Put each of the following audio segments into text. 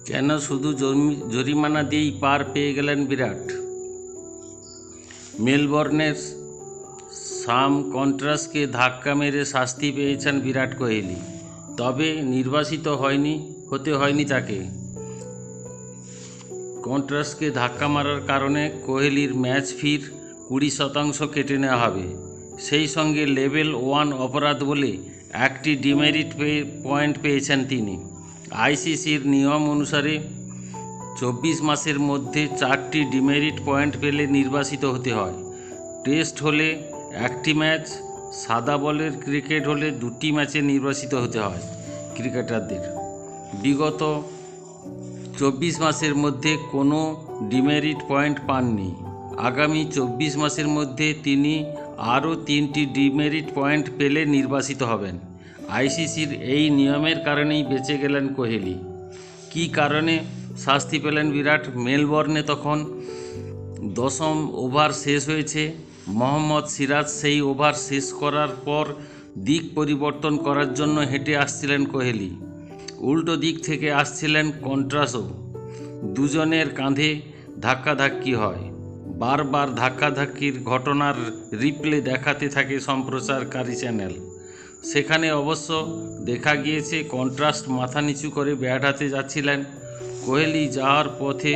কেন শুধু জরিমানা দিয়েই পার পেয়ে গেলেন বিরাট? মেলবোর্নের সাম কন্ট্রাস্টকে ধাক্কা মেরে শাস্তি পেয়েছেন বিরাট কোহলি, তবে নির্বাসিত হতে হয়নি তাকে। কন্ট্রাস্টকে ধাক্কা মারার কারণে কোহলির ম্যাচ ফির 20% কেটে নেওয়া হবে। সেই সঙ্গে লেভেল 1 অপরাধ বলে একটি ডিমেরিট পয়েন্ট পেয়েছেন তিনি। আইসিসির নিয়ম অনুসারে 24 মাসের মধ্যে 4টি ডিমেরিট পয়েন্ট পেলে নির্বাসিত হতে হয়। টেস্ট হলে 1টি ম্যাচ, সাদা বলের ক্রিকেট হলে 2টি ম্যাচে নির্বাসিত হতে হয় ক্রিকেটারদের। বিগত 24 মাসের মধ্যে কোনো ডিমেরিট পয়েন্ট পাননি। আগামী 24 মাসের মধ্যে তিনি আরও 3টি ডিমেরিট পয়েন্ট পেলে নির্বাসিত হবেন। আইসিসির এই নিয়মের কারণেই বেঁচে গেলেন কোহলি। কী কারণে শাস্তি পেলেন বিরাট? মেলবোর্নে তখন 10ম ওভার শেষ হয়েছে। মোহাম্মদ সিরাজ সেই ওভার শেষ করার পর দিক পরিবর্তন করার জন্য হেঁটে আসছিলেন কোহলি। উল্টো দিক থেকে আসছিলেন কন্ট্রাস্টও। দুজনের কাঁধে ধাক্কাধাক্কি হয়। বারবার ধাক্কাধাক্কির ঘটনার রিপ্লে দেখাতে থাকে সম্প্রচারকারী চ্যানেল। সেখানে অবশ্য দেখা গিয়েছে কন্ট্রাস্ট মাথা নিচু করে ব্যাট হাতে যাচ্ছিলেন। কোহলি যাওয়ার পথে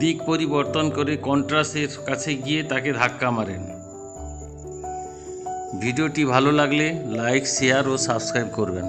দিক পরিবর্তন করে কন্ট্রাস্টের কাছে গিয়ে তাকে ধাক্কা মারেন। ভিডিওটি ভালো লাগলে লাইক, শেয়ার ও সাবস্ক্রাইব করবেন।